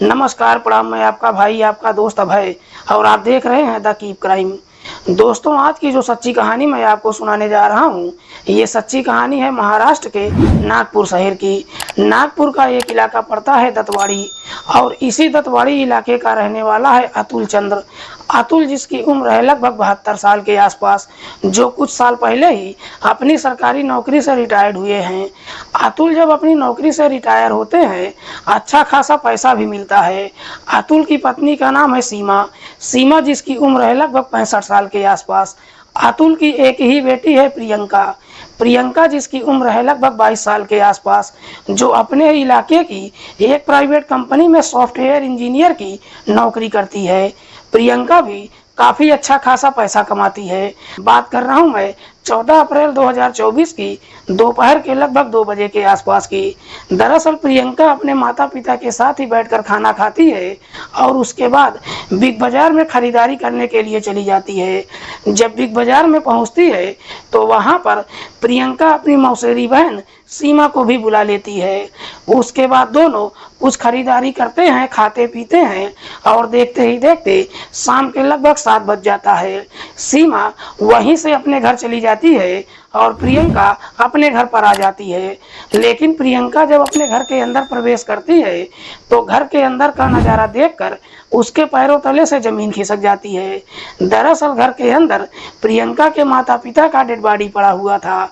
नमस्कार, प्रणाम। मैं आपका भाई, आपका दोस्त अभय और आप देख रहे हैं द कीप क्राइम। दोस्तों, आज की जो सच्ची कहानी मैं आपको सुनाने जा रहा हूँ, ये सच्ची कहानी है महाराष्ट्र के नागपुर शहर की। नागपुर का एक इलाका पड़ता है दत्तवाड़ी और इसी दत्तवाड़ी इलाके का रहने वाला है अतुल चंद्र। अतुल, जिसकी उम्र है लगभग 72 साल के आसपास, जो कुछ साल पहले ही अपनी सरकारी नौकरी से रिटायर्ड हुए हैं। अतुल जब अपनी नौकरी से रिटायर होते हैं, अच्छा खासा पैसा भी मिलता है। अतुल की पत्नी का नाम है सीमा। सीमा, जिसकी उम्र है लगभग 65 साल के आसपास। अतुल की एक ही बेटी है प्रियंका। प्रियंका, जिसकी उम्र है लगभग 22 साल के आसपास, जो अपने इलाके की एक प्राइवेट कंपनी में सॉफ्टवेयर इंजीनियर की नौकरी करती है। प्रियंका भी काफ़ी अच्छा खासा पैसा कमाती है। बात कर रहा हूँ मैं 14 अप्रैल 2024 की दोपहर के लगभग 2 बजे के आसपास की। दरअसल प्रियंका अपने माता पिता के साथ ही बैठकर खाना खाती है और उसके बाद बिग बाजार में खरीदारी करने के लिए चली जाती है। जब बिग बाजार में पहुंचती है तो वहां पर प्रियंका अपनी मौसेरी बहन सीमा को भी बुला लेती है। उसके बाद दोनों कुछ खरीदारी करते हैं, खाते पीते हैं और देखते ही देखते शाम के लगभग 7 बज जाता है। सीमा वहीं से अपने घर चली जाती है और प्रियंका अपने घर पर आ जाती है। लेकिन प्रियंका जब अपने घर के अंदर प्रवेश करती है तो घर के अंदर का नज़ारा देखकर उसके पैरों तले से जमीन खिसक जाती है। दरअसल घर के अंदर प्रियंका के माता पिता का डेड बॉडी पड़ा हुआ था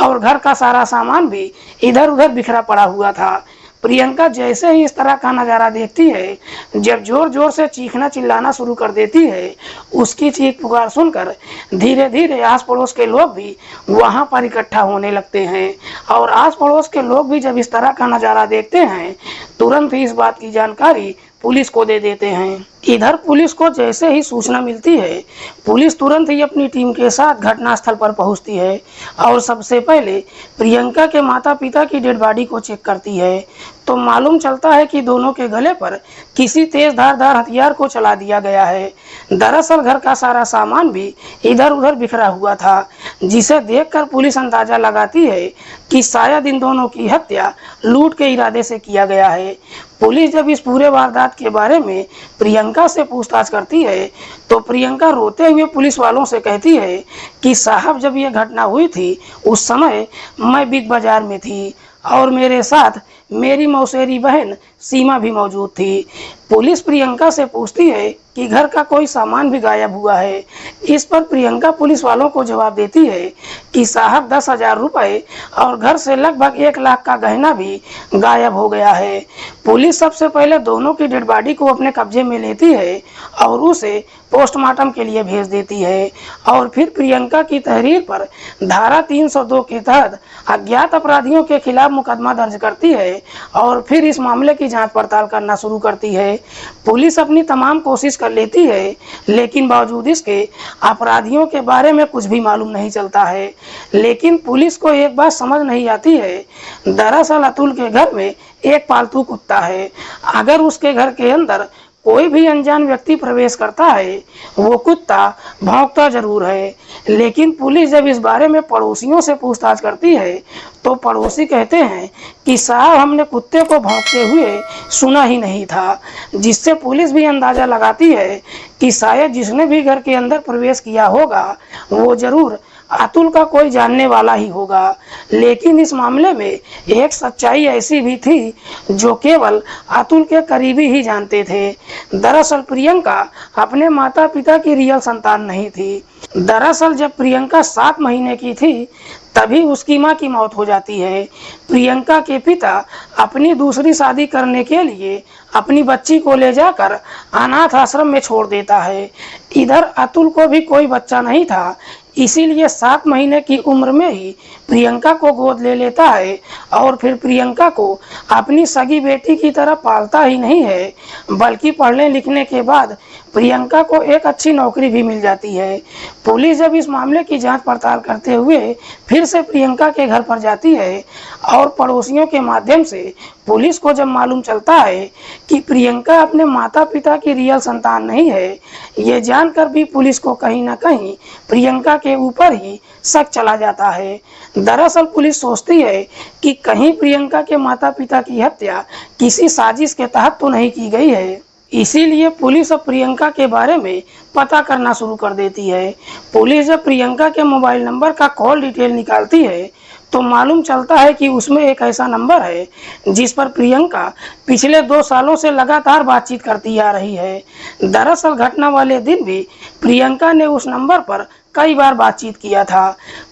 और घर का सारा सामान भी इधर उधर बिखरा पड़ा हुआ था। प्रियंका जैसे ही इस तरह का नज़ारा देखती है, जब जोर जोर से चीखना चिल्लाना शुरू कर देती है। उसकी चीख पुकार सुनकर धीरे धीरे आस पड़ोस के लोग भी वहां पर इकट्ठा होने लगते हैं और आस पड़ोस के लोग भी जब इस तरह का नज़ारा देखते हैं, तुरंत ही इस बात की जानकारी पुलिस को दे देते हैं। इधर पुलिस को जैसे ही सूचना मिलती है, पुलिस तुरंत ही अपनी टीम के साथ घटनास्थल पर पहुंचती है और सबसे पहले प्रियंका के माता पिता की डेड बॉडी को चेक करती है। तो मालूम चलता है कि दोनों के गले पर किसी तेज धारदार हथियार को चला दिया गया है। दरअसल घर का सारा सामान भी इधर उधर बिखरा हुआ था, जिसे देखकर पुलिस अंदाजा लगाती है कि शायद इन दोनों की हत्या लूट के इरादे से किया गया है। पुलिस जब इस पूरे वारदात के बारे में प्रियंका से पूछताछ करती है तो प्रियंका रोते हुए पुलिस वालों से कहती है कि साहब, जब यह घटना हुई थी उस समय मैं बिग बाजार में थी और मेरे साथ मेरी मौसेरी बहन सीमा भी मौजूद थी। पुलिस प्रियंका से पूछती है कि घर का कोई सामान भी गायब हुआ है। इस पर प्रियंका पुलिस वालों को जवाब देती है कि साहब 10,000 रुपये और घर से लगभग 1 लाख का गहना भी गायब हो गया है। पुलिस सबसे पहले दोनों की डेड बॉडी को अपने कब्जे में लेती है और उसे पोस्टमार्टम के लिए भेज देती है और फिर प्रियंका की तहरीर पर धारा 302 के तहत अज्ञात अपराधियों के खिलाफ मुकदमा दर्ज करती है और फिर इस मामले की जांच पड़ताल करना शुरू करती है। पुलिस अपनी तमाम कोशिश कर लेती है, लेकिन बावजूद इसके अपराधियों के बारे में कुछ भी मालूम नहीं चलता है। लेकिन पुलिस को एक बात समझ नहीं आती है। दरअसल अतुल के घर में एक पालतू कुत्ता है। अगर उसके घर के अंदर कोई भी अनजान व्यक्ति प्रवेश करता है, वो कुत्ता भौंकता जरूर है। लेकिन पुलिस जब इस बारे में पड़ोसियों से पूछताछ करती है तो पड़ोसी कहते हैं कि साहब, हमने कुत्ते को भौंकते हुए सुना ही नहीं था, जिससे पुलिस भी अंदाजा लगाती है कि शायद जिसने भी घर के अंदर प्रवेश किया होगा वो जरूर अतुल का कोई जानने वाला ही होगा। लेकिन इस मामले में एक सच्चाई ऐसी भी थी जो केवल अतुल के करीबी ही जानते थे। दरअसल प्रियंका अपने माता पिता की रियल संतान नहीं थी। दरअसल जब प्रियंका 7 महीने की थी तभी उसकी मां की मौत हो जाती है। प्रियंका के पिता अपनी दूसरी शादी करने के लिए अपनी बच्ची को ले जाकर अनाथ आश्रम में छोड़ देता है। इधर अतुल को भी कोई बच्चा नहीं था, इसीलिए 7 महीने की उम्र में ही प्रियंका को गोद ले लेता है और फिर प्रियंका को अपनी सगी बेटी की तरह पालता ही नहीं है, बल्कि पढ़ने लिखने के बाद प्रियंका को एक अच्छी नौकरी भी मिल जाती है। पुलिस जब इस मामले की जांच पड़ताल करते हुए फिर से प्रियंका के घर पर जाती है और पड़ोसियों के माध्यम से पुलिस को जब मालूम चलता है कि प्रियंका अपने माता पिता की रियल संतान नहीं है, ये जानकर भी पुलिस को कहीं ना कहीं प्रियंका के ऊपर ही शक चला जाता है। दरअसल पुलिस सोचती है कि कहीं प्रियंका के माता पिता की हत्या किसी साजिश के तहत तो नहीं की गई है। इसीलिए पुलिस अब प्रियंका के बारे में पता करना शुरू कर देती है। पुलिस जब प्रियंका के मोबाइल नंबर का कॉल डिटेल निकालती है तो मालूम चलता है कि उसमें एक ऐसा नंबर है जिस पर प्रियंका पिछले 2 सालों से लगातार बातचीत करती आ रही है। दरअसल घटना वाले दिन भी प्रियंका ने उस नंबर पर कई बार बातचीत किया था।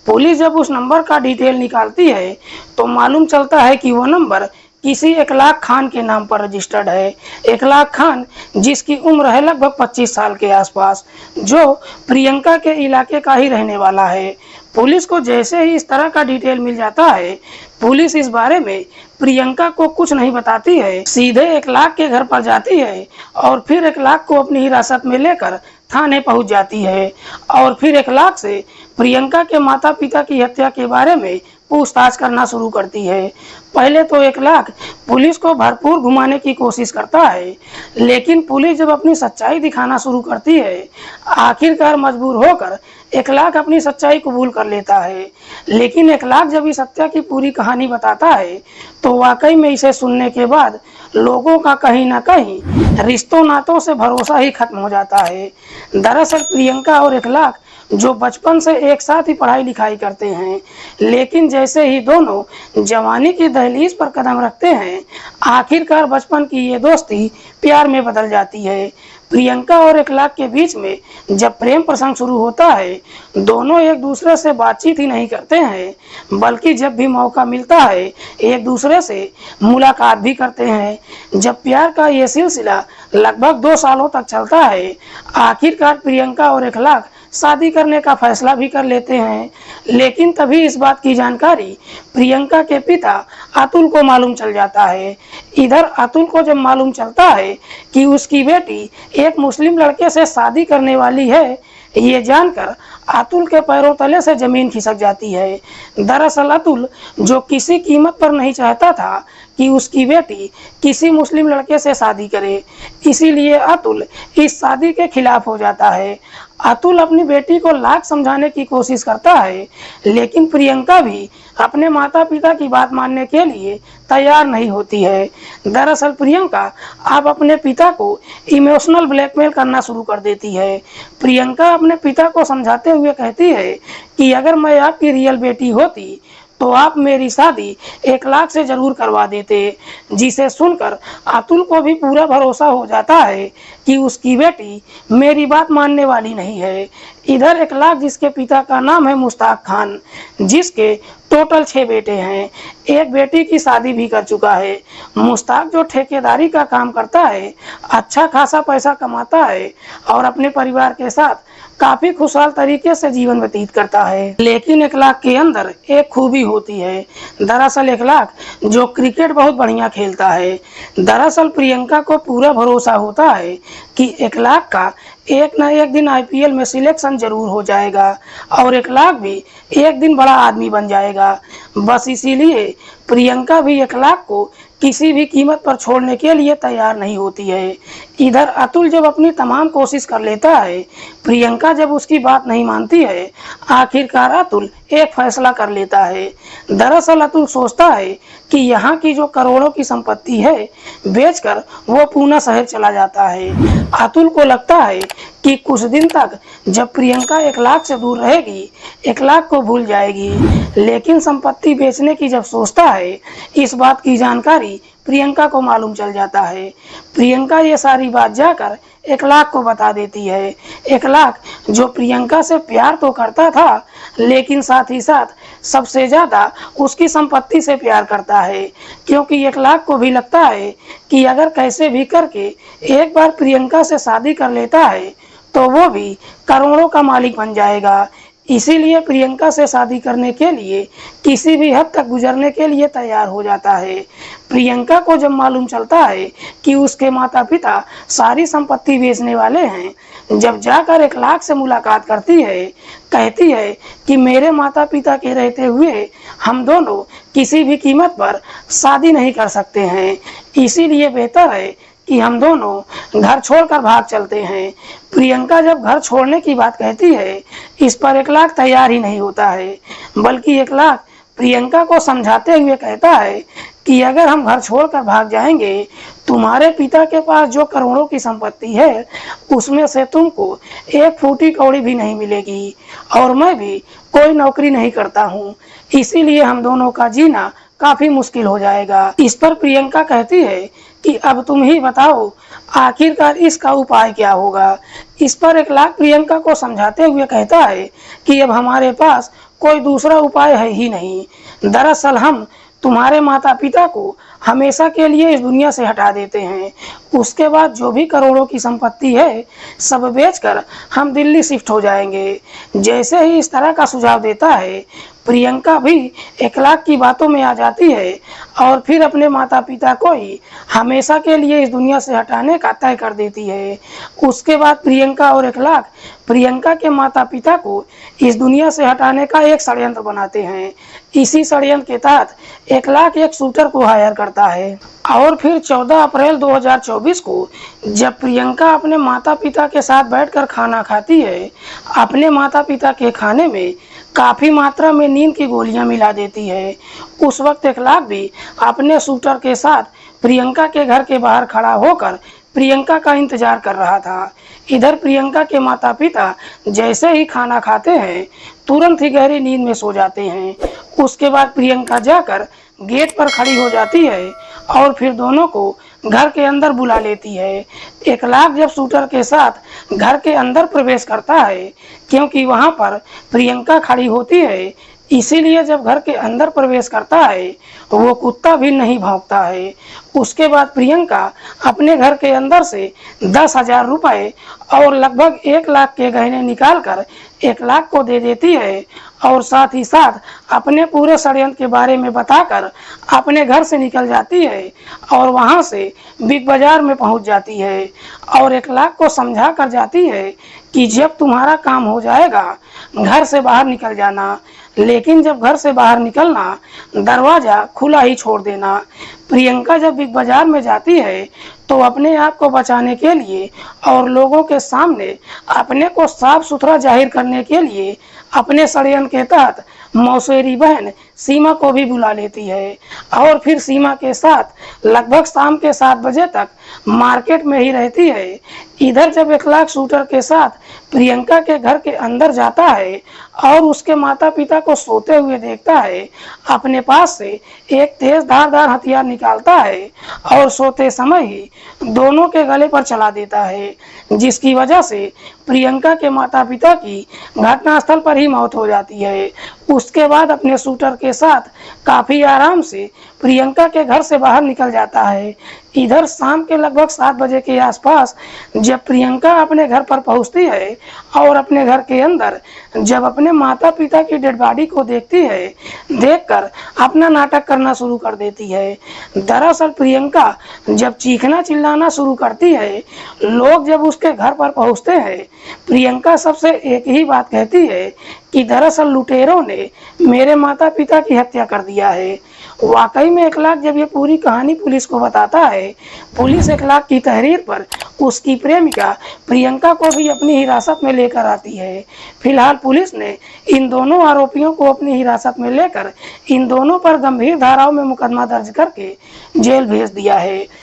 पुलिस जब उस नंबर का डिटेल निकालती है तो मालूम चलता है कि वो नंबर किसी इखलाक खान के नाम पर रजिस्टर्ड है। इखलाक खान जिसकी उम्र है लगभग 25 साल के आसपास, जो प्रियंका के इलाके का ही रहने वाला है। पुलिस को जैसे ही इस तरह का डिटेल मिल जाता है, पुलिस इस बारे में प्रियंका को कुछ नहीं बताती है, सीधे इखलाक के घर पर जाती है और फिर इखलाक को अपनी हिरासत में लेकर थाने पहुंच जाती है और फिर इखलाक से प्रियंका के माता पिता की हत्या के बारे में पूछताछ करना शुरू करती है। पहले तो इखलाक पुलिस को भरपूर घुमाने की कोशिश करता है, लेकिन पुलिस जब अपनी सच्चाई दिखाना शुरू करती है, आखिरकार मजबूर होकर इखलाक अपनी सच्चाई कबूल कर लेता है। लेकिन इखलाक जब इस हत्या की पूरी कहानी बताता है तो वाकई में इसे सुनने के बाद लोगों का कहीं ना कहीं रिश्तों नातों से भरोसा ही खत्म हो जाता है। दरअसल प्रियंका और इखलाक जो बचपन से एक साथ ही पढ़ाई लिखाई करते हैं, लेकिन जैसे ही दोनों जवानी की दहलीज पर कदम रखते हैं, आखिरकार बचपन की ये दोस्ती प्यार में बदल जाती है। प्रियंका और इखलाक के बीच में जब प्रेम प्रसंग शुरू होता है, दोनों एक दूसरे से बातचीत ही नहीं करते हैं, बल्कि जब भी मौका मिलता है एक दूसरे से मुलाकात भी करते हैं। जब प्यार का ये सिलसिला लगभग 2 सालों तक चलता है, आखिरकार प्रियंका और इखलाक शादी करने का फैसला भी कर लेते हैं। लेकिन तभी इस बात की जानकारी प्रियंका के पिता अतुल को मालूम चल जाता है। इधर अतुल को जब मालूम चलता है कि उसकी बेटी एक मुस्लिम लड़के से शादी करने वाली है, ये जानकर अतुल के पैरों तले से जमीन खिसक जाती है। दरअसल अतुल जो किसी कीमत पर नहीं चाहता था कि उसकी बेटी किसी मुस्लिम लड़के से शादी करे, इसीलिए अतुल इस शादी के खिलाफ हो जाता है। अतुल अपनी बेटी को लाख समझाने की कोशिश करता है, लेकिन प्रियंका भी अपने माता पिता की बात मानने के लिए तैयार नहीं होती है। दरअसल प्रियंका अब अपने पिता को इमोशनल ब्लैकमेल करना शुरू कर देती है। प्रियंका अपने पिता को समझाते हुए कहती है कि अगर मैं आपकी रियल बेटी होती तो आप मेरी शादी इखलाक से जरूर करवा देते, जिसे सुनकर अतुल को भी पूरा भरोसा हो जाता है कि उसकी बेटी मेरी बात मानने वाली नहीं है। इधर इखलाक जिसके पिता का नाम है मुश्ताक खान, जिसके टोटल 6 बेटे हैं, एक बेटी की शादी भी कर चुका है। मुश्ताक जो ठेकेदारी का काम करता है, अच्छा खासा पैसा कमाता है और अपने परिवार के साथ काफी खुशहाल तरीके से जीवन व्यतीत करता है। लेकिन इखलाक के अंदर एक खूबी होती है। दरअसल इखलाक जो क्रिकेट बहुत बढ़िया खेलता है। दरअसल प्रियंका को पूरा भरोसा होता है कि इखलाक का एक ना एक दिन आईपीएल में सिलेक्शन जरूर हो जाएगा और इखलाक भी एक दिन बड़ा आदमी बन जाएगा। बस इसीलिए प्रियंका भी इखलाक को किसी भी कीमत पर छोड़ने के लिए तैयार नहीं होती है। इधर अतुल जब अपनी तमाम कोशिश कर लेता है, प्रियंका जब उसकी बात नहीं मानती है, आखिरकार अतुल एक फैसला कर लेता है। दरअसल अतुल सोचता है कि यहाँ की जो करोड़ों की संपत्ति है, बेचकर वो पूना शहर चला जाता है। अतुल को लगता है कि कुछ दिन तक जब प्रियंका इखलाक से दूर रहेगी, इखलाक को भूल जाएगी। लेकिन संपत्ति बेचने की जब सोचता है, इस बात की जानकारी प्रियंका को मालूम चल जाता है। प्रियंका ये सारी बात जाकर इखलाक को बता देती है। इखलाक जो प्रियंका से प्यार तो करता था, लेकिन साथ ही साथ सबसे ज्यादा उसकी संपत्ति से प्यार करता है, क्योंकि इखलाक को भी लगता है कि अगर कैसे भी करके एक बार प्रियंका से शादी कर लेता है तो वो भी करोड़ों का मालिक बन जाएगा। इसीलिए प्रियंका से शादी करने के लिए किसी भी हद तक गुजरने के लिए तैयार हो जाता है। प्रियंका को जब मालूम चलता है कि उसके माता पिता सारी संपत्ति बेचने वाले हैं, जब जाकर इखलाक से मुलाकात करती है, कहती है कि मेरे माता पिता के रहते हुए हम दोनों किसी भी कीमत पर शादी नहीं कर सकते हैं, इसीलिए बेहतर है कि हम दोनों घर छोड़कर भाग चलते हैं। प्रियंका जब घर छोड़ने की बात कहती है, इस पर इखलाक तैयार ही नहीं होता है, बल्कि इखलाक प्रियंका को समझाते हुए कहता है कि अगर हम घर छोड़कर भाग जाएंगे, तुम्हारे पिता के पास जो करोड़ों की संपत्ति है उसमें से तुमको एक फूटी कौड़ी भी नहीं मिलेगी, और मैं भी कोई नौकरी नहीं करता हूँ, इसीलिए हम दोनों का जीना काफी मुश्किल हो जाएगा। इस पर प्रियंका कहती है कि अब तुम ही बताओ, आखिरकार इसका उपाय क्या होगा। इस पर 1 लाख प्रियंका को समझाते हुए कहता है कि अब हमारे पास कोई दूसरा उपाय है ही नहीं। दरअसल हम तुम्हारे माता पिता को हमेशा के लिए इस दुनिया से हटा देते हैं। उसके बाद जो भी करोड़ों की संपत्ति है सब बेचकर हम दिल्ली शिफ्ट हो जाएंगे। जैसे ही इस तरह का सुझाव देता है, प्रियंका भी 1 लाख की बातों में आ जाती है और फिर अपने माता पिता को ही हमेशा के लिए इस दुनिया से हटाने का तय कर देती है। उसके बाद प्रियंका और 1 लाख प्रियंका के माता पिता को इस दुनिया से हटाने का एक षड्यंत्र बनाते हैं। इसी षड्यंत्र के तहत 1 लाख एक शूटर को हायर करता है और फिर 14 अप्रैल 2024 को जब प्रियंका अपने माता पिता के साथ बैठकर खाना खाती है, अपने माता पिता के खाने में काफ़ी मात्रा में नींद की गोलियां मिला देती है। उस वक्त 1 लाख भी अपने शूटर के साथ प्रियंका के घर के बाहर खड़ा होकर प्रियंका का इंतजार कर रहा था। इधर प्रियंका के माता पिता जैसे ही खाना खाते हैं तुरंत ही गहरी नींद में सो जाते हैं। उसके बाद प्रियंका जाकर गेट पर खड़ी हो जाती है और फिर दोनों को घर के अंदर बुला लेती है। 1 लाख जब शूटर के साथ घर के अंदर प्रवेश करता है, क्योंकि वहां पर प्रियंका खड़ी होती है, इसीलिए जब घर के अंदर प्रवेश करता है तो वो कुत्ता भी नहीं भौंकता है। उसके बाद प्रियंका अपने घर के अंदर से 10,000 रुपये और लगभग 1 लाख के गहने निकालकर 1 लाख को दे देती है और साथ ही साथ अपने पूरे षड्यंत्र के बारे में बताकर अपने घर से निकल जाती है और वहां से बिग बाजार में पहुंच जाती है और 1 लाख को समझा कर जाती है कि जब तुम्हारा काम हो जाएगा घर से बाहर निकल जाना, लेकिन जब घर से बाहर निकलना दरवाज़ा खुला ही छोड़ देना। प्रियंका जब बिग बाजार में जाती है तो अपने आप को बचाने के लिए और लोगों के सामने अपने को साफ सुथरा जाहिर करने के लिए अपने षड्यंत्र के तहत मौसेरी बहन सीमा को भी बुला लेती है और फिर सीमा के साथ लगभग शाम के 7 बजे तक मार्केट में ही रहती है। इधर जब 1 लाख शूटर के साथ प्रियंका के घर के अंदर जाता है और उसके माता पिता को सोते हुए देखता है, अपने पास से एक तेज धारदार हथियार निकालता है और सोते समय ही दोनों के गले पर चला देता है, जिसकी वजह से प्रियंका के माता पिता की घटनास्थल पर ही मौत हो जाती है। उसके बाद अपने शूटर के साथ काफ़ी आराम से प्रियंका के घर से बाहर निकल जाता है। इधर शाम के लगभग 7 बजे के आसपास जब प्रियंका अपने घर पर पहुंचती है और अपने घर के अंदर जब अपने माता पिता की डेड बॉडी को देखती है, देखकर अपना नाटक करना शुरू कर देती है। दरअसल प्रियंका जब चीखना चिल्लाना शुरू करती है, लोग जब उसके घर पर पहुंचते हैं, प्रियंका सबसे एक ही बात कहती है कि दरअसल लुटेरों ने मेरे माता पिता की हत्या कर दिया है। वाकई में 1 लाख जब ये पूरी कहानी पुलिस को बताता है, पुलिस 1 लाख की तहरीर पर उसकी प्रेमिका प्रियंका को भी अपनी हिरासत में लेकर आती है। फिलहाल पुलिस ने इन दोनों आरोपियों को अपनी हिरासत में लेकर इन दोनों पर गंभीर धाराओं में मुकदमा दर्ज करके जेल भेज दिया है।